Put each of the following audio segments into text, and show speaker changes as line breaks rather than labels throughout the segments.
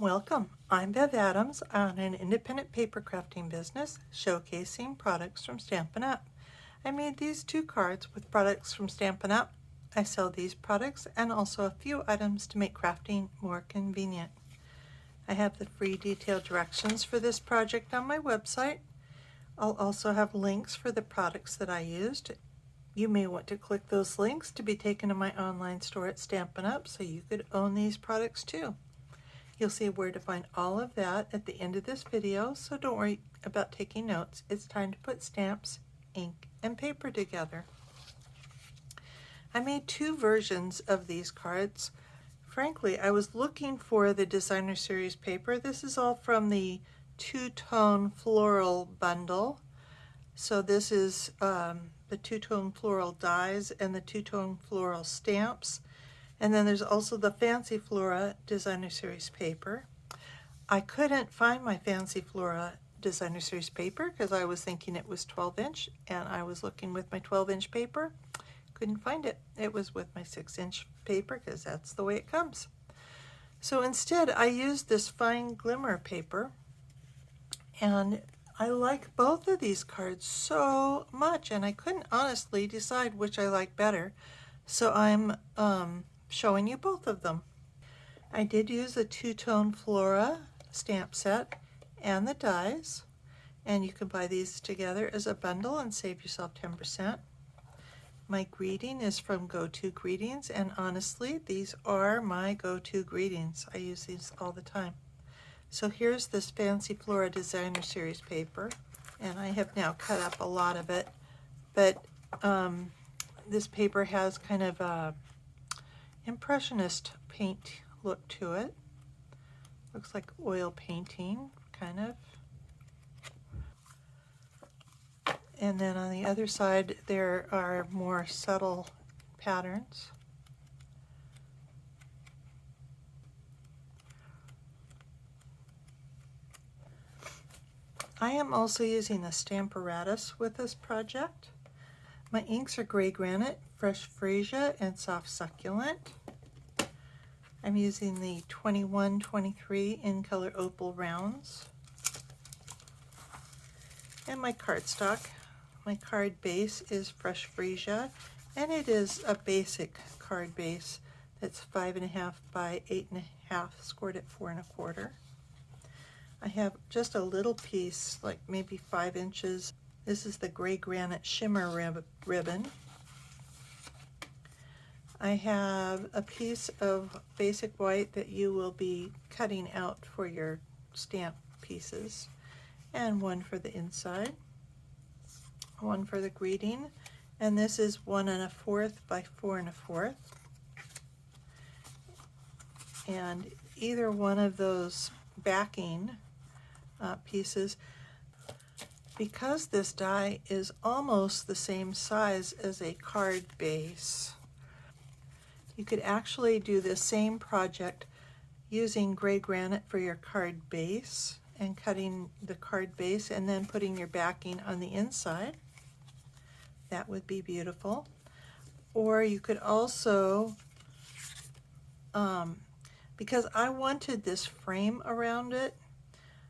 Welcome. I'm Bev Adams. I own an independent paper crafting business showcasing products from Stampin' Up. I made these 2 cards with products from Stampin' Up. I sell these products and also a few items to make crafting more convenient. I have the free detailed directions for this project on my website. I'll also have links for the products that I used. You may want to click those links to be taken to my online store at Stampin' Up so you could own these products too. You'll see where to find all of that at the end of this video, so don't worry about taking notes. It's time to put stamps, ink, and paper together. I made 2 versions of these cards. Frankly, I was looking for the designer series paper. This is all from the two-tone floral bundle. So this is the two-tone floral dies and the two-tone floral stamps. And then there's also the Fancy Flora Designer Series paper. I couldn't find my Fancy Flora Designer Series paper because I was thinking it was 12-inch, and I was looking with my 12-inch paper. Couldn't find it. It was with my 6-inch paper because that's the way it comes. So instead, I used this fine glimmer paper, and I like both of these cards so much, and I couldn't honestly decide which I like better. So I'm showing you both of them. I did use the two-tone Flora stamp set and the dies, and you can buy these together as a bundle and save yourself 10%. My greeting is from Go-To Greetings, and honestly, these are my go-to greetings. I use these all the time. So here's this Fancy Flora Designer Series paper, and I have now cut up a lot of it, but this paper has kind of a impressionist paint look to it. Looks like oil painting, kind of. And then on the other side, there are more subtle patterns. I am also using a Stamparatus with this project. My inks are Gray Granite, Fresh Freesia, and Soft Succulent. I'm using the 21-23 in color Opal rounds. And my cardstock. My card base is Fresh Freesia, and it is a basic card base that's 5.5 by 8.5, scored at 4 1/4. I have just a little piece, like maybe 5 inches. This is the Gray Granite Shimmer ribbon. I have a piece of basic white that you will be cutting out for your stamp pieces, and one for the inside, one for the greeting, and this is 1 1/4 by 4 1/4. And either one of those backing pieces, because this die is almost the same size as a card base, you could actually do the same project using Gray Granite for your card base and cutting the card base and then putting your backing on the inside. That would be beautiful. Or you could also, because I wanted this frame around it,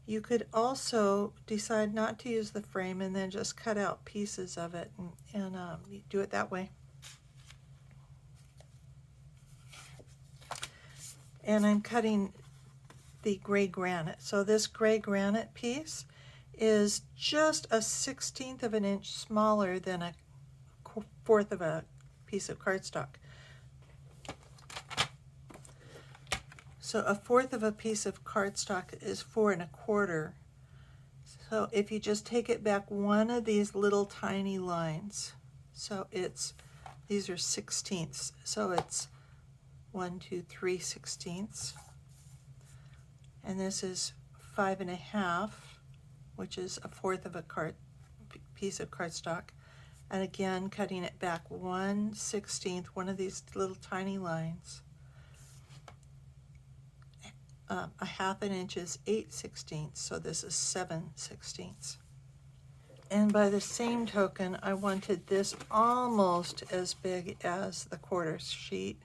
you could also decide not to use the frame and then just cut out pieces of it and do it that way. And I'm cutting the Gray Granite. So this Gray Granite piece is just a 1/16 of an inch smaller than a 1/4 of a piece of cardstock. So a 1/4 of a piece of cardstock is 4 1/4. So if you just take it back one of these little tiny lines, so these are 1/16, so it's 1, 2, 3 1/16, and this is 5 1/2, which is a 1/4 of a piece of cardstock, and again cutting it back 1/16, one of these little tiny lines. A 1/2 inch is 8/16, so this is 7/16. And by the same token, I wanted this almost as big as the 1/4 sheet.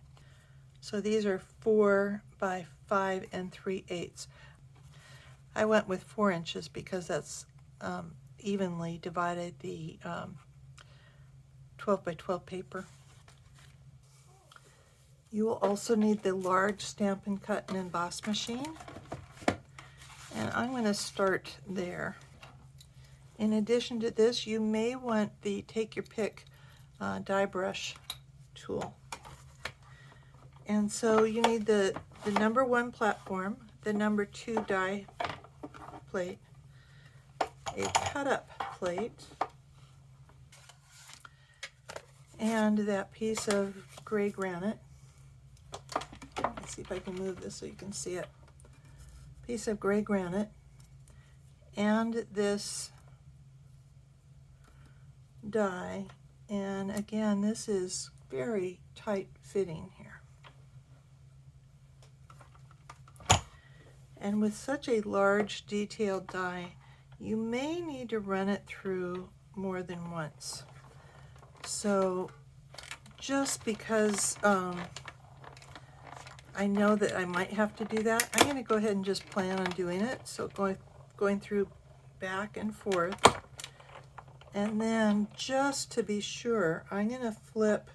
So these are 4 by 5 3/8. I went with 4 inches because that's evenly divided the 12 by 12 paper. You will also need the large Stampin' Cut and Emboss machine, and I'm going to start there. In addition to this, you may want the Take Your Pick die brush tool. And so you need the number 1 platform, the number 2 die plate, a cut-up plate, and that piece of gray granite. Let's see if I can move this so you can see it. Piece of gray granite, and this die, and again, this is very tight fitting here. And with such a large detailed die, you may need to run it through more than once. So just because I know that I might have to do that, I'm going to go ahead and just plan on doing it. So going through back and forth. And then just to be sure, I'm going to flip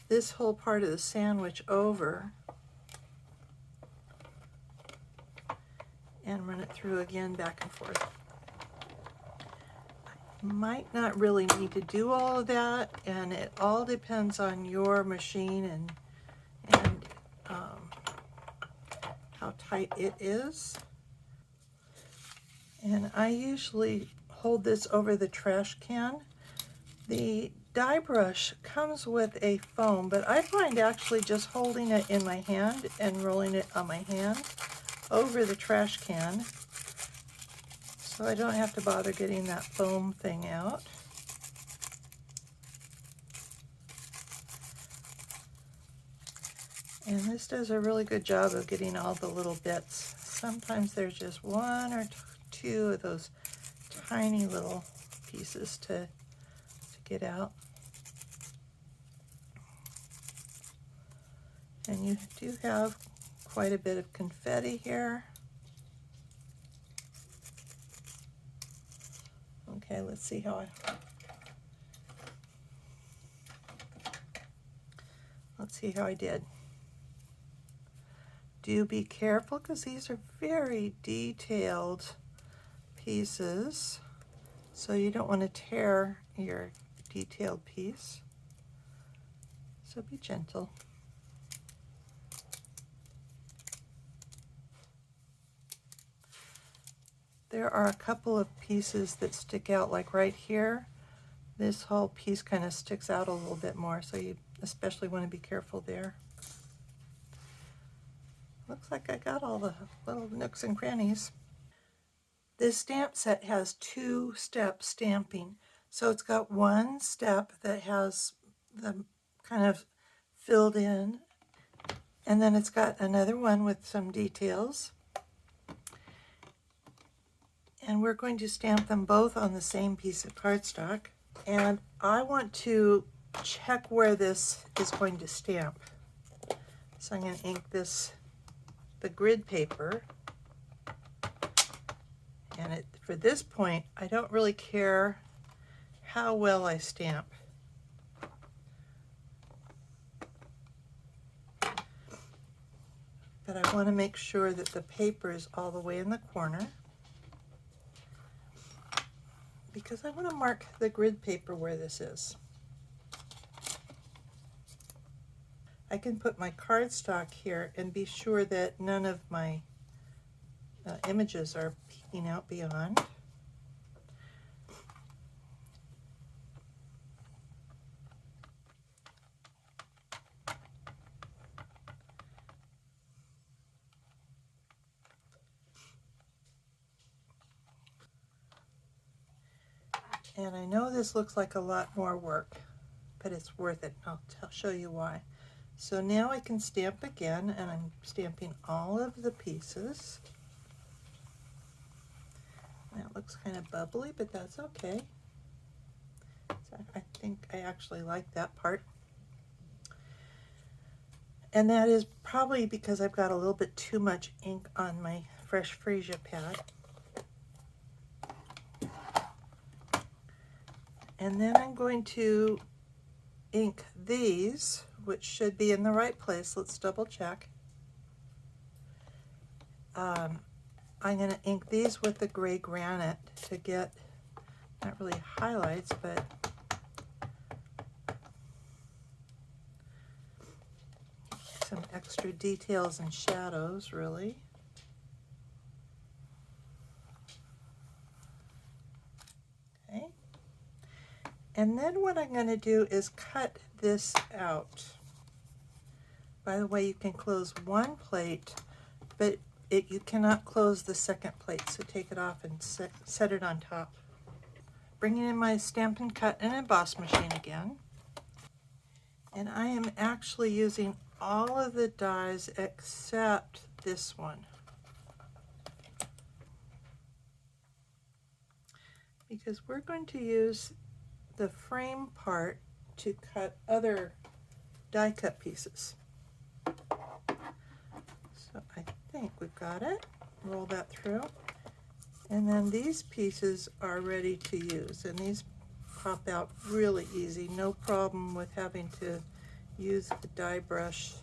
this whole part of the sandwich over and run it through again back and forth. I might not really need to do all of that, and it all depends on your machine and how tight it is. And I usually hold this over the trash can. The die brush comes with a foam, but I find actually just holding it in my hand and rolling it on my hand over the trash can, so I don't have to bother getting that foam thing out. And this does a really good job of getting all the little bits. Sometimes there's just 1 or 2 of those tiny little pieces to get out. And you do have quite a bit of confetti here. Okay, let's see how I did. Do be careful, because these are very detailed pieces, so you don't want to tear your detailed piece. So be gentle. There are a couple of pieces that stick out, like right here. This whole piece kind of sticks out a little bit more, so you especially want to be careful there. Looks like I got all the little nooks and crannies. This stamp set has 2-step stamping. So it's got one step that has the kind of filled in, and then it's got another one with some details. And we're going to stamp them both on the same piece of cardstock. And I want to check where this is going to stamp. So I'm going to ink the grid paper. And for this point, I don't really care how well I stamp. But I want to make sure that the paper is all the way in the corner, because I want to mark the grid paper where this is. I can put my cardstock here and be sure that none of my images are peeking out beyond. And I know this looks like a lot more work, but it's worth it. I'll show you why. So now I can stamp again, and I'm stamping all of the pieces. That looks kind of bubbly, but that's okay. So I think I actually like that part. And that is probably because I've got a little bit too much ink on my Fresh Freesia pad. And then I'm going to ink these, which should be in the right place. Let's double check. I'm going to ink these with the gray granite to get, not really highlights, but some extra details and shadows, really. Okay. And then what I'm going to do is cut this out. By the way, you can close one plate, but you cannot close the second plate, so take it off and set it on top. Bringing in my Stampin' Cut and Emboss machine again. And I am actually using all of the dies except this one, because we're going to use the frame part to cut other die cut pieces. So I think we've got it. Roll that through. And then these pieces are ready to use, and these pop out really easy. No problem with having to use the die brush.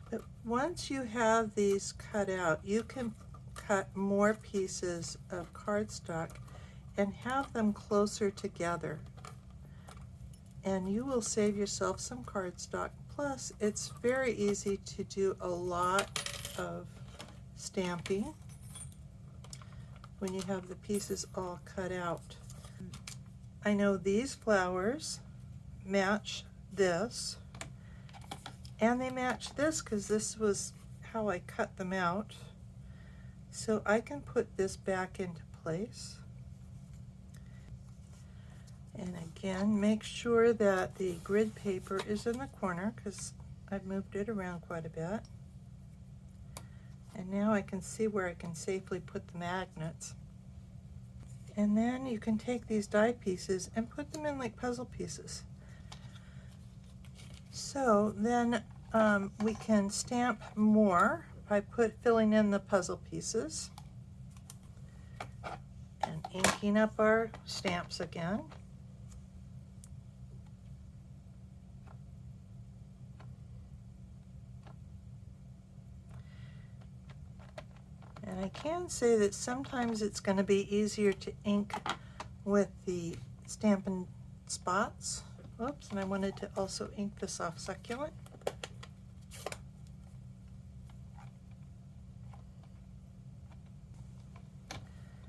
But once you have these cut out, you can cut more pieces of cardstock and have them closer together. And you will save yourself some cardstock. Plus, it's very easy to do a lot of stamping when you have the pieces all cut out. I know these flowers match this, and they match this because this was how I cut them out. So I can put this back into place. And again, make sure that the grid paper is in the corner because I've moved it around quite a bit. And now I can see where I can safely put the magnets. And then you can take these die pieces and put them in like puzzle pieces. So then we can stamp more by filling in the puzzle pieces and inking up our stamps again. And I can say that sometimes it's going to be easier to ink with the Stampin' Spots. Oops, and I wanted to also ink the Soft Succulent.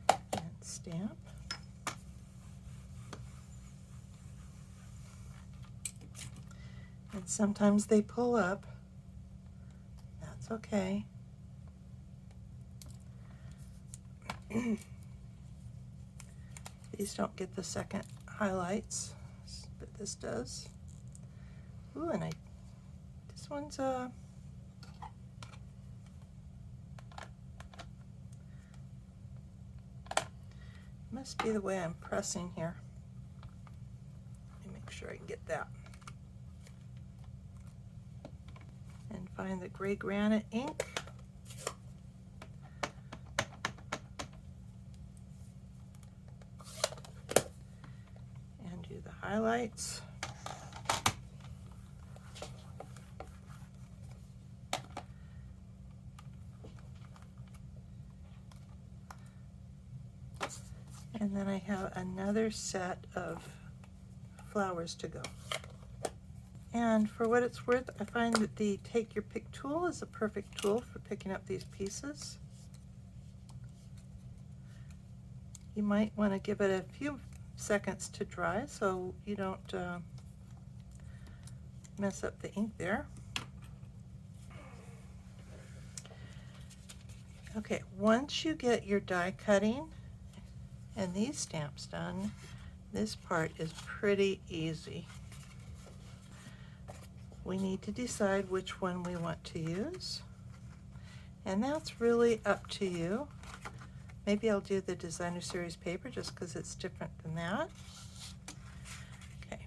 And stamp. And sometimes they pull up. That's okay. These don't get the second highlights, but this does. Ooh, and this one's must be the way I'm pressing here. Let me make sure I can get that. And find the gray granite ink. Highlights. And then I have another set of flowers to go. And for what it's worth, I find that the Take Your Pick tool is a perfect tool for picking up these pieces. You might want to give it a few seconds to dry so you don't mess up the ink there. Okay, once you get your die cutting and these stamps done, this part is pretty easy. We need to decide which one we want to use, and that's really up to you. Maybe I'll do the Designer Series paper just because it's different than that. Okay.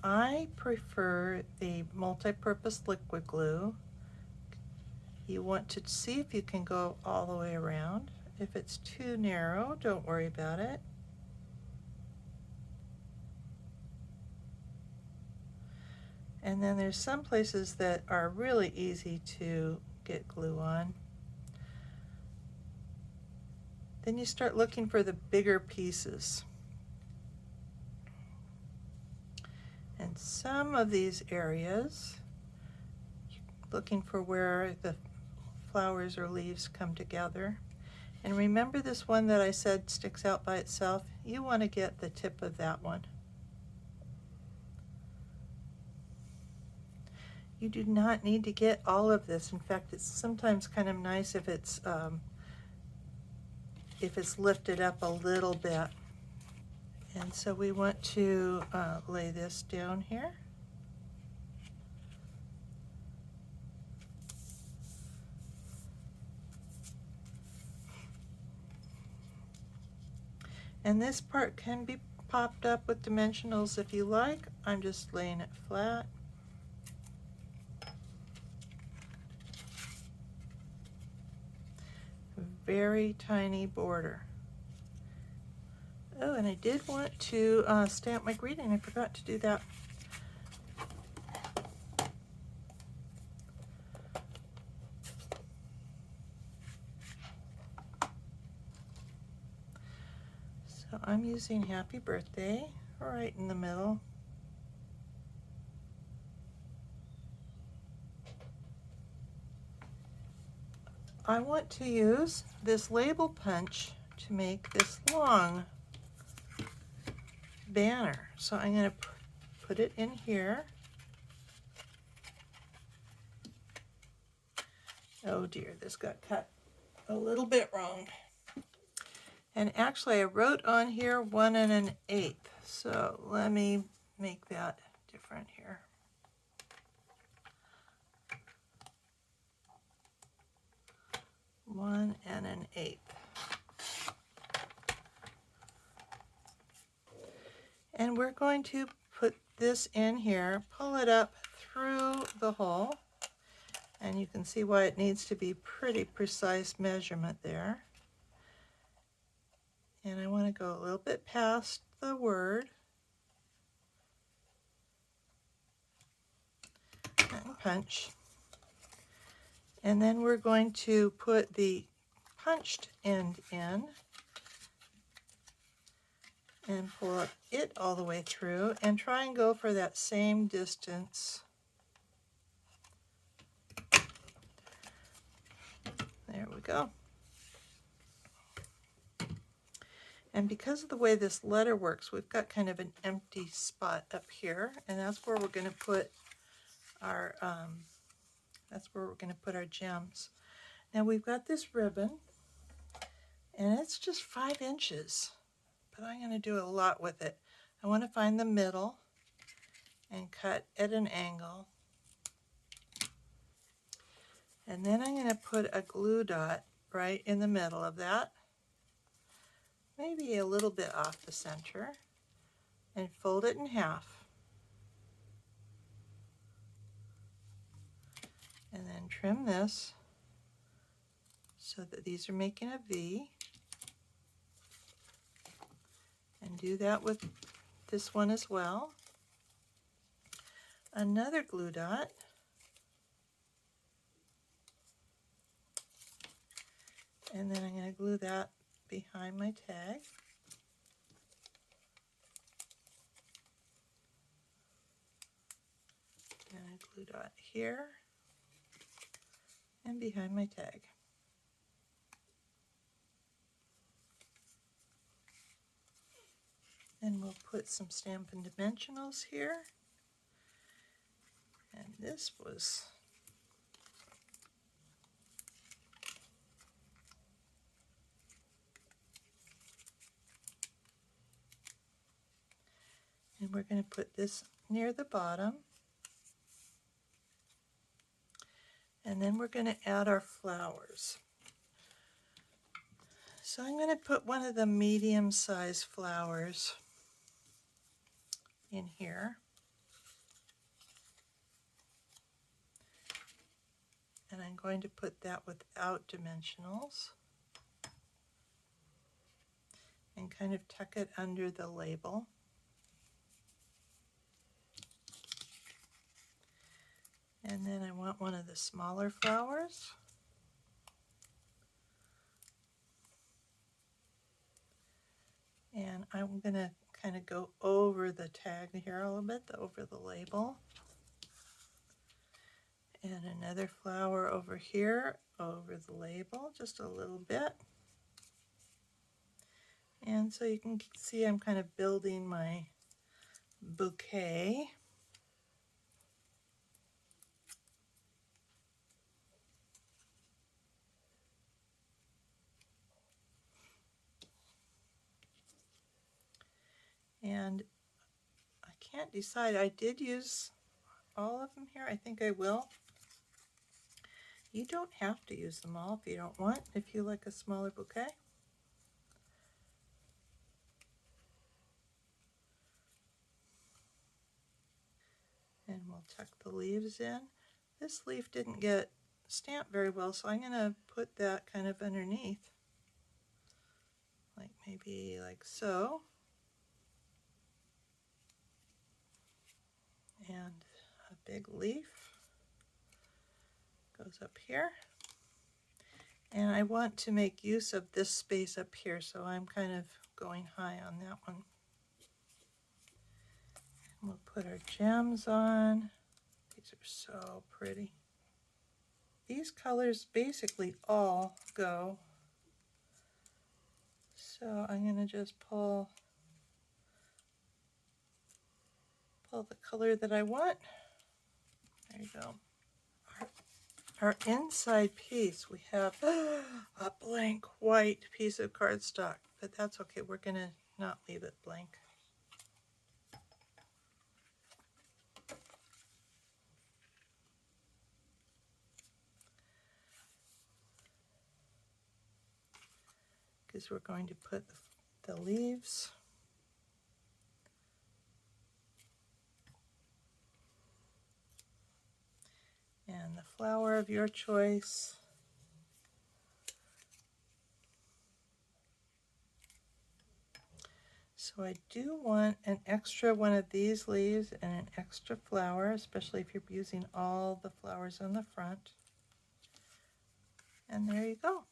I prefer the multi-purpose liquid glue. You want to see if you can go all the way around. If it's too narrow, don't worry about it. And then there's some places that are really easy to get glue on. Then you start looking for the bigger pieces. And some of these areas, looking for where the flowers or leaves come together. And remember this one that I said sticks out by itself? You want to get the tip of that one. You do not need to get all of this. In fact, it's sometimes kind of nice if it's lifted up a little bit. And so we want to lay this down here. And this part can be popped up with dimensionals if you like. I'm just laying it flat. Very tiny border. Oh, and I did want to stamp my greeting. I forgot to do that. So I'm using Happy Birthday right in the middle. I want to use this label punch to make this long banner. So I'm going to put it in here. Oh dear, this got cut a little bit wrong. And actually I wrote on here 1 1/8. So let me make that different here. One and an eighth. And we're going to put this in here, pull it up through the hole, and you can see why it needs to be pretty precise measurement there. And I want to go a little bit past the word and punch. And then we're going to put the punched end in and pull it all the way through and try and go for that same distance. There we go. And because of the way this letter works, we've got kind of an empty spot up here, and that's where we're going to put our gems. Now we've got this ribbon, and it's just 5 inches, but I'm going to do a lot with it. I want to find the middle and cut at an angle. And then I'm going to put a glue dot right in the middle of that, maybe a little bit off the center, and fold it in half. And then trim this so that these are making a V. And do that with this one as well. Another glue dot. And then I'm going to glue that behind my tag. And a glue dot here and behind my tag. And we'll put some Stampin' Dimensionals here. And this was and we're going to put this near the bottom. And then we're going to add our flowers. So I'm going to put one of the medium-sized flowers in here. And I'm going to put that without dimensionals and kind of tuck it under the label. And then I want one of the smaller flowers. And I'm going to kind of go over the tag here a little bit, over the label. And another flower over here, over the label, just a little bit. And so you can see I'm kind of building my bouquet. And I can't decide. I did use all of them here. I think I will. You don't have to use them all if you don't want, if you like a smaller bouquet. And we'll tuck the leaves in. This leaf didn't get stamped very well, so I'm going to put that kind of underneath. Like maybe like so. And a big leaf goes up here. And I want to make use of this space up here, so I'm kind of going high on that one. And we'll put our gems on. These are so pretty. These colors basically all go. So I'm going to just pull the color that I want. There you go. Our inside piece, we have a blank white piece of cardstock, but that's okay. We're going to not leave it blank. Because we're going to put the leaves and the flower of your choice. So I do want an extra one of these leaves and an extra flower, especially if you're using all the flowers on the front. And there you go.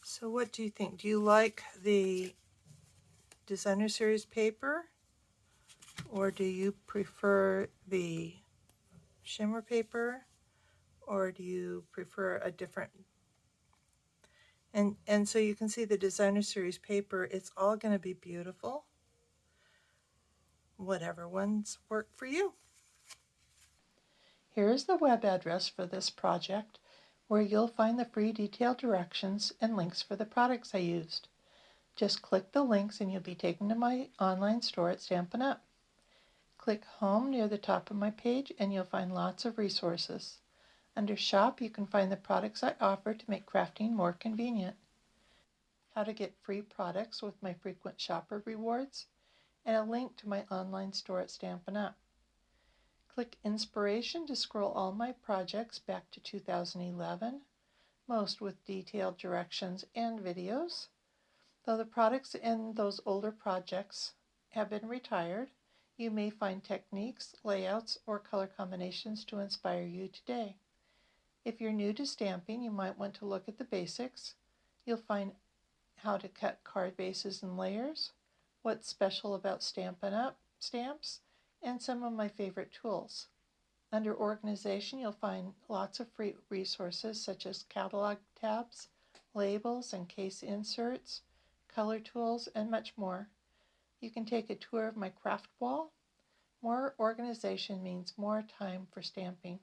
So what do you think? Do you like the designer series paper, or do you prefer the shimmer paper, or do you prefer a different? And so you can see the designer series paper, it's all going to be beautiful, whatever ones work for you. Here is the web address for this project, where you'll find the free detailed directions and links for the products I used. Just click the links and you'll be taken to my online store at Stampin' Up! Click Home near the top of my page and you'll find lots of resources. Under Shop, you can find the products I offer to make crafting more convenient, how to get free products with my frequent shopper rewards, and a link to my online store at Stampin' Up! Click Inspiration to scroll all my projects back to 2011, most with detailed directions and videos. Though the products in those older projects have been retired, you may find techniques, layouts, or color combinations to inspire you today. If you're new to stamping, you might want to look at the basics. You'll find how to cut card bases and layers, what's special about Stampin' Up! Stamps, and some of my favorite tools. Under Organization, you'll find lots of free resources such as catalog tabs, labels and case inserts, color tools, and much more. You can take a tour of my craft wall. More organization means more time for stamping.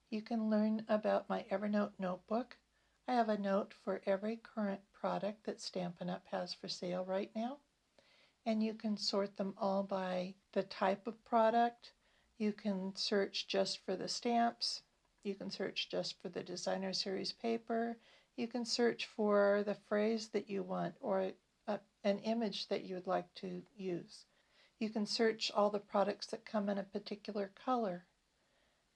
You can learn about my Evernote notebook. I have a note for every current product that Stampin' Up! Has for sale right now. And you can sort them all by the type of product. You can search just for the stamps. You can search just for the designer series paper. You can search for the phrase that you want or an image that you would like to use. You can search all the products that come in a particular color.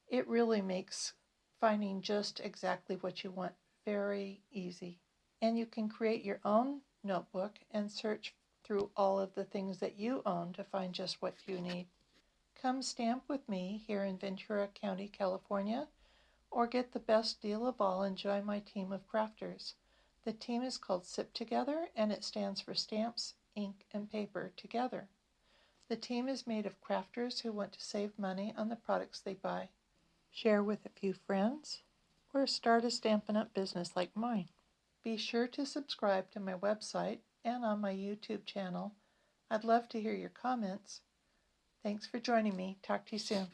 It really makes finding just exactly what you want. Very easy. And you can create your own notebook and search through all of the things that you own to find just what you need. Come stamp with me here in Ventura County, California, or get the best deal of all and join my team of crafters. The team is called SIP Together, and it stands for Stamps, Ink, and Paper Together. The team is made of crafters who want to save money on the products they buy, share with a few friends, or start a Stampin' Up! Business like mine. Be sure to subscribe to my website and on my YouTube channel. I'd love to hear your comments. Thanks for joining me. Talk to you soon.